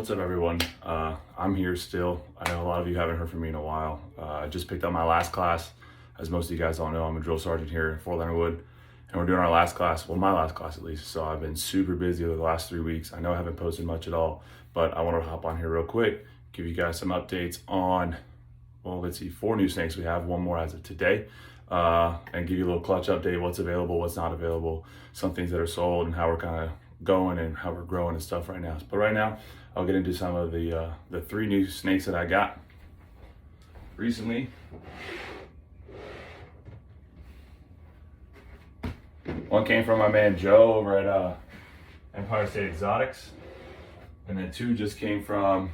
What's up, everyone? I'm here still. I know a lot of you haven't heard from me in a while. I just picked up my last class. As most of you guys all know, I'm a drill sergeant here in Fort Leonard Wood, and we're doing our last class, well, my last class at least. So I've been super busy over the last 3 weeks. I know I haven't posted much at all, but I want to hop on here real quick, give you guys some updates on, well, let's see, 4 new snakes we have, 1 more as of today, and give you a little clutch update, what's available, what's not available, some things that are sold, and how we're kind of going and how we're growing and stuff right now. But right now, I'll get into some of the 3 new snakes that I got recently. One came from my man Joe over at Empire State Exotics, and then 2 just came from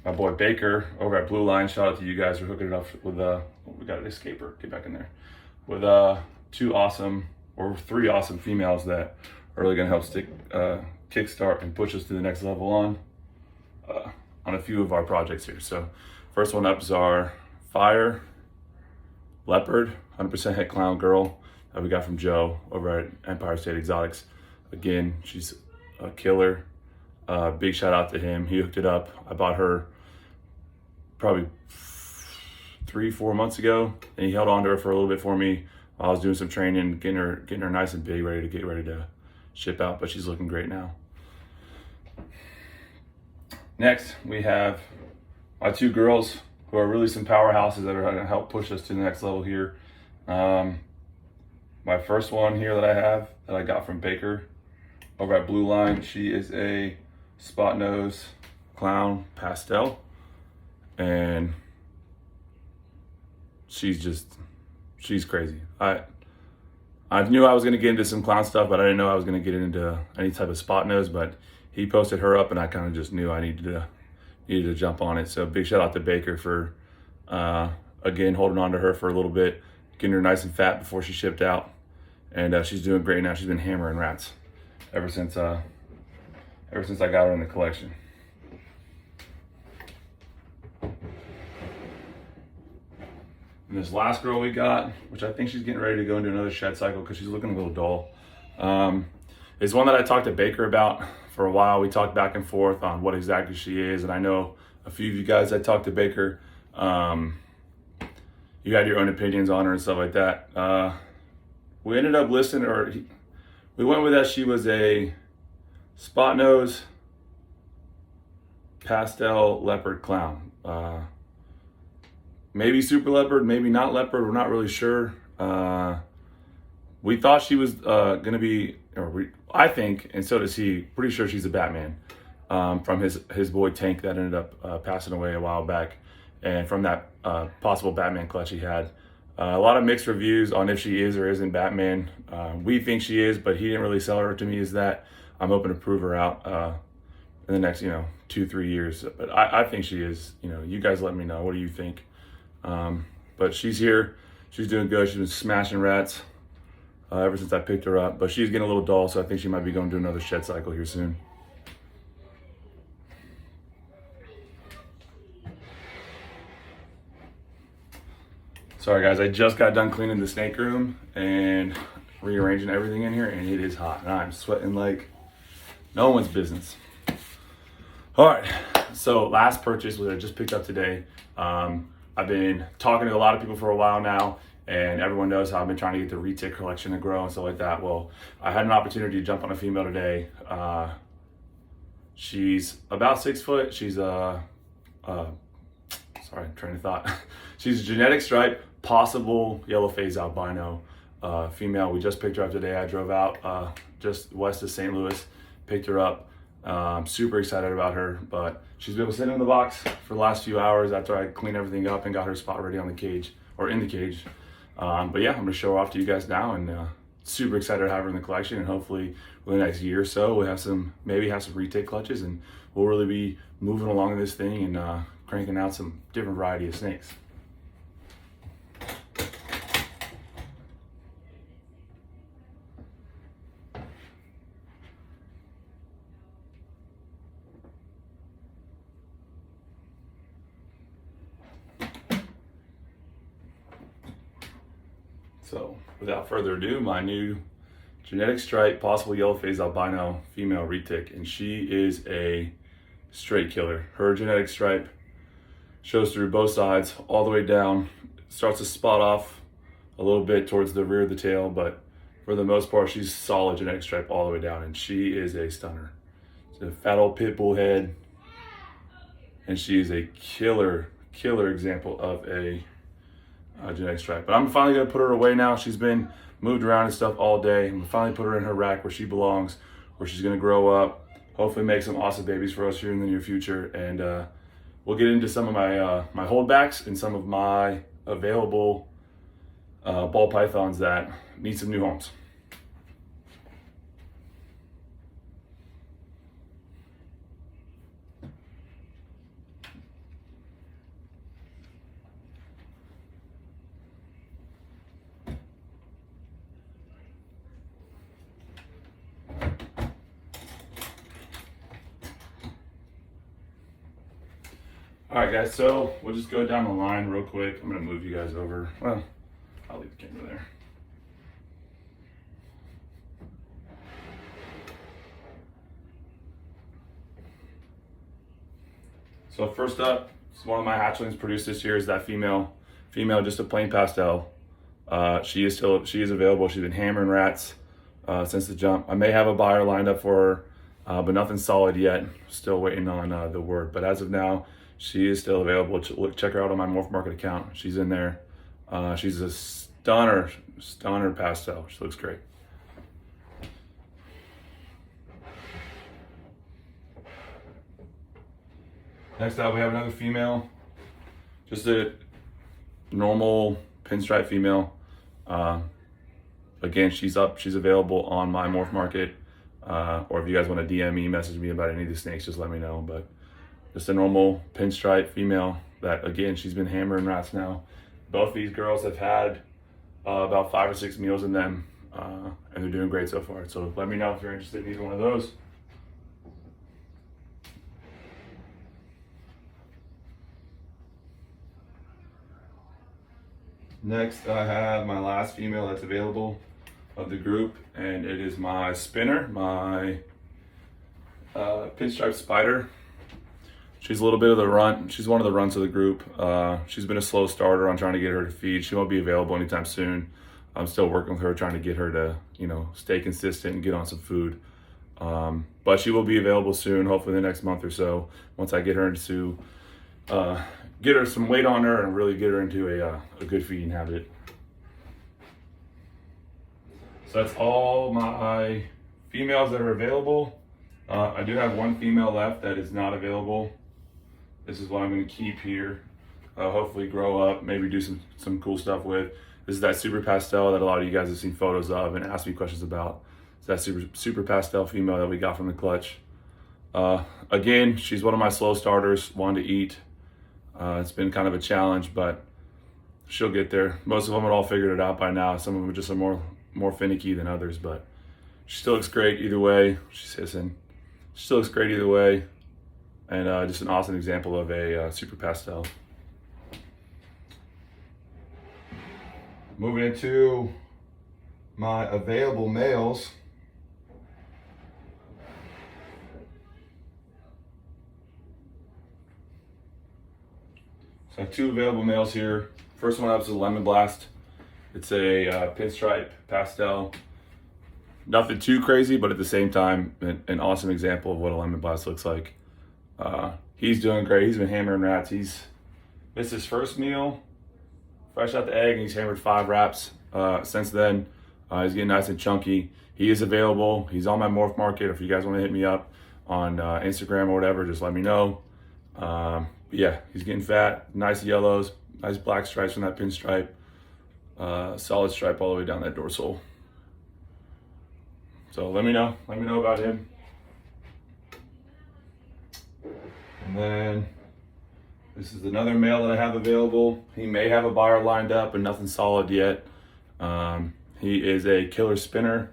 my boy Baker over at Blue Line. Shout out to you guys for hooking it up with we got an escaper, get back in there, with 3 awesome females that are really gonna help kickstart and push us to the next level on a few of our projects here. So first one up is our Fire Leopard 100% Het Clown girl that we got from Joe over at Empire State Exotics. Again, she's a killer. Big shout out to him. He hooked it up. I bought her probably 3-4 months ago, and he held on to her for a little bit for me. I was doing some training, getting her nice and big, ready to ship out, but she's looking great now. Next, we have my 2 girls who are really some powerhouses that are going to help push us to the next level here. My first one here that I have, that I got from Baker over at Blue Line, she is a spot nose clown pastel, and she's crazy. I knew I was going to get into some clown stuff, but I didn't know I was going to get into any type of spot nose. But he posted her up, and I kind of just knew I needed to jump on it. So big shout out to Baker for again holding on to her for a little bit, getting her nice and fat before she shipped out, and she's doing great now. She's been hammering rats ever since I got her in the collection. And this last girl we got, which I think she's getting ready to go into another shed cycle because she's looking a little dull, is one that I talked to Baker about for a while. We talked back and forth on what exactly she is, and I know a few of you guys that talked to Baker, you had your own opinions on her and stuff like that. We ended up listening, we went with that she was a spot nose pastel leopard clown. Maybe super leopard, maybe not leopard, we're not really sure. We thought she was gonna be, I think, and so does he, pretty sure she's a Batman from his boy Tank that ended up passing away a while back, and from that possible Batman clutch he had. A lot of mixed reviews on if she is or isn't Batman. We think she is, but he didn't really sell her to me as that. I'm hoping to prove her out in the next 2-3 years, but I think she is. You guys let me know, what do you think? But she's here, she's doing good. She's been smashing rats ever since I picked her up, but she's getting a little dull, so I think she might be going to do another shed cycle here soon. Sorry guys, I just got done cleaning the snake room and rearranging everything in here, and it is hot, and I'm sweating like no one's business. All right, so last purchase, which I just picked up today. I've been talking to a lot of people for a while now, and everyone knows how I've been trying to get the retic collection to grow and stuff like that. Well, I had an opportunity to jump on a female today. She's about 6 foot. She's sorry, train of thought. She's a genetic stripe, possible yellow phase albino female. We just picked her up today. I drove out just west of St. Louis, picked her up. Super excited about her, but she's been sitting in the box for the last few hours after I cleaned everything up and got her spot ready on the cage, or in the cage. But yeah, I'm gonna show her off to you guys now, and super excited to have her in the collection, and hopefully within the next year or so we'll have some retake clutches, and we'll really be moving along in this thing and cranking out some different variety of snakes. So without further ado, my new genetic stripe, possible yellow phase albino female retic, and she is a straight killer. Her genetic stripe shows through both sides, all the way down. Starts to spot off a little bit towards the rear of the tail, but for the most part, she's solid genetic stripe all the way down, and she is a stunner. It's a fat old pit bull head, and she is a killer example of a genetic stripe. But I'm finally gonna put her away now. She's been moved around and stuff all day. I'm gonna finally put her in her rack where she belongs, where she's gonna grow up, hopefully make some awesome babies for us here in the near future. And we'll get into some of my my holdbacks and some of my available ball pythons that need some new homes. All right, guys, so we'll just go down the line real quick. I'm gonna move you guys over. Well, I'll leave the camera there. So first up, it's one of my hatchlings produced this year is that female, just a plain pastel. She is available. She's been hammering rats since the jump. I may have a buyer lined up for her, but nothing solid yet. Still waiting on the word. But as of now, she is still available. Check her out on my Morph Market account. She's in there. She's a stunner pastel. She looks great. Next up, we have another female. Just a normal pinstripe female. Again, she's available on my Morph Market. Or if you guys want to DM me, message me about any of the snakes, just let me know. But just a normal pinstripe female that, again, she's been hammering rats now. Both these girls have had about 5 or 6 meals in them, and they're doing great so far. So let me know if you're interested in either one of those. Next, I have my last female that's available of the group, and it is my spinner, my pinstripe spider. She's a little bit of the runt. She's one of the runts of the group. She's been a slow starter on trying to get her to feed. She won't be available anytime soon. I'm still working with her, trying to get her to, stay consistent and get on some food. But she will be available soon, hopefully the next month or so, once I get her into, get her some weight on her and really get her into a good feeding habit. So that's all my females that are available. I do have one female left that is not available. This is what I'm going to keep here. Hopefully grow up, maybe do some cool stuff with. This is that super pastel that a lot of you guys have seen photos of and asked me questions about. It's that super pastel female that we got from the clutch. Again, she's one of my slow starters, wanted to eat. It's been kind of a challenge, but she'll get there. Most of them had all figured it out by now. Some of them just are more finicky than others, but she still looks great either way. She's hissing. She still looks great either way. And just an awesome example of a super pastel. Moving into my available males. So I have 2 available males here. First one up is a Lemon Blast. It's a pinstripe pastel. Nothing too crazy, but at the same time, an awesome example of what a Lemon Blast looks like. He's doing great. He's been hammering rats. He's missed his first meal, fresh out the egg, and he's hammered 5 wraps since then. He's getting nice and chunky. He is available. He's on my Morph Market. If you guys want to hit me up on Instagram or whatever, just let me know. Yeah, he's getting fat, nice yellows, nice black stripes from that pinstripe, solid stripe all the way down that dorsal. So let me know about him. And then this is another male that I have available. He may have a buyer lined up, but nothing solid yet. He is a killer spinner.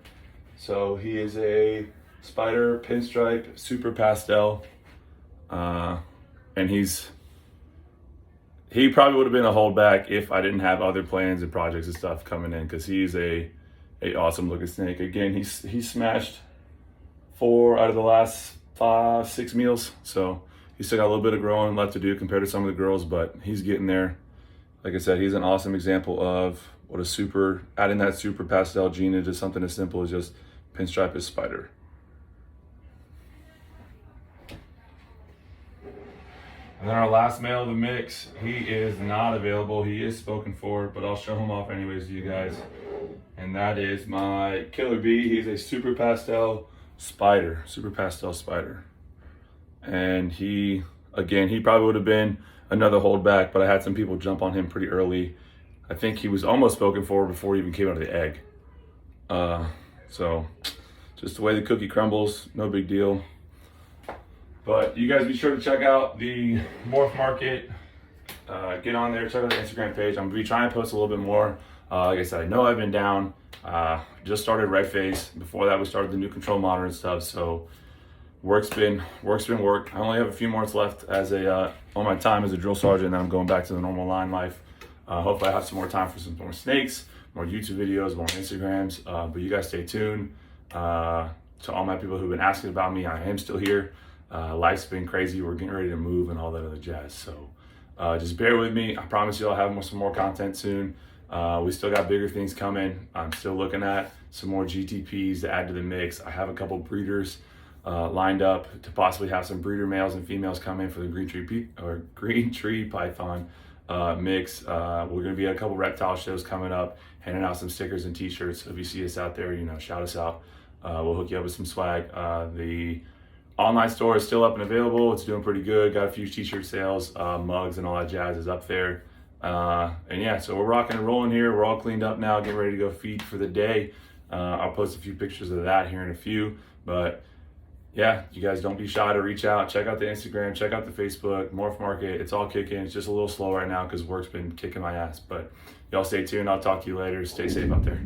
So he is a spider pinstripe super pastel. And he probably would have been a holdback if I didn't have other plans and projects and stuff coming in, because he's a awesome looking snake. Again, he's smashed 4 out of the last 5-6 meals. So he's still got a little bit of growing left to do compared to some of the girls, but he's getting there. Like I said, he's an awesome example of what adding that super pastel gene into something as simple as just pinstripe his spider. And then our last male of the mix, he is not available. He is spoken for, but I'll show him off anyways to you guys. And that is my killer bee. He's a super pastel spider. And he probably would have been another holdback, but I had some people jump on him pretty early. I think he was almost spoken for before he even came out of the egg. So just the way the cookie crumbles, no big deal. But you guys be sure to check out the Morph Market. Get on there, check out the Instagram page. I'm gonna be trying to post a little bit more. Like I said, I know I've been down. Just started Red Phase. Before that, we started the new control monitor and stuff. So work's been work. I only have a few months left as on my time as a drill sergeant, and then I'm going back to the normal line life. Hopefully I have some more time for some more snakes, more YouTube videos, more Instagrams. But you guys stay tuned. To all my people who've been asking about me, I am still here. Life's been crazy. We're getting ready to move and all that other jazz. So just bear with me. I promise you I'll have some more content soon. We still got bigger things coming. I'm still looking at some more GTPs to add to the mix. I have a couple breeders lined up to possibly have some breeder males and females come in for the green tree python mix. We're going to be at a couple reptile shows coming up, handing out some stickers and t-shirts. So if you see us out there, shout us out. We'll hook you up with some swag. The online store is still up and available. It's doing pretty good. Got a few t-shirt sales, mugs and all that jazz is up there. And yeah, so we're rocking and rolling here. We're all cleaned up now, getting ready to go feed for the day. I'll post a few pictures of that here in a few, but yeah, you guys don't be shy to reach out. Check out the Instagram, check out the Facebook, Morph Market. It's all kicking. It's just a little slow right now because work's been kicking my ass, but y'all stay tuned. I'll talk to you later. Stay safe out there.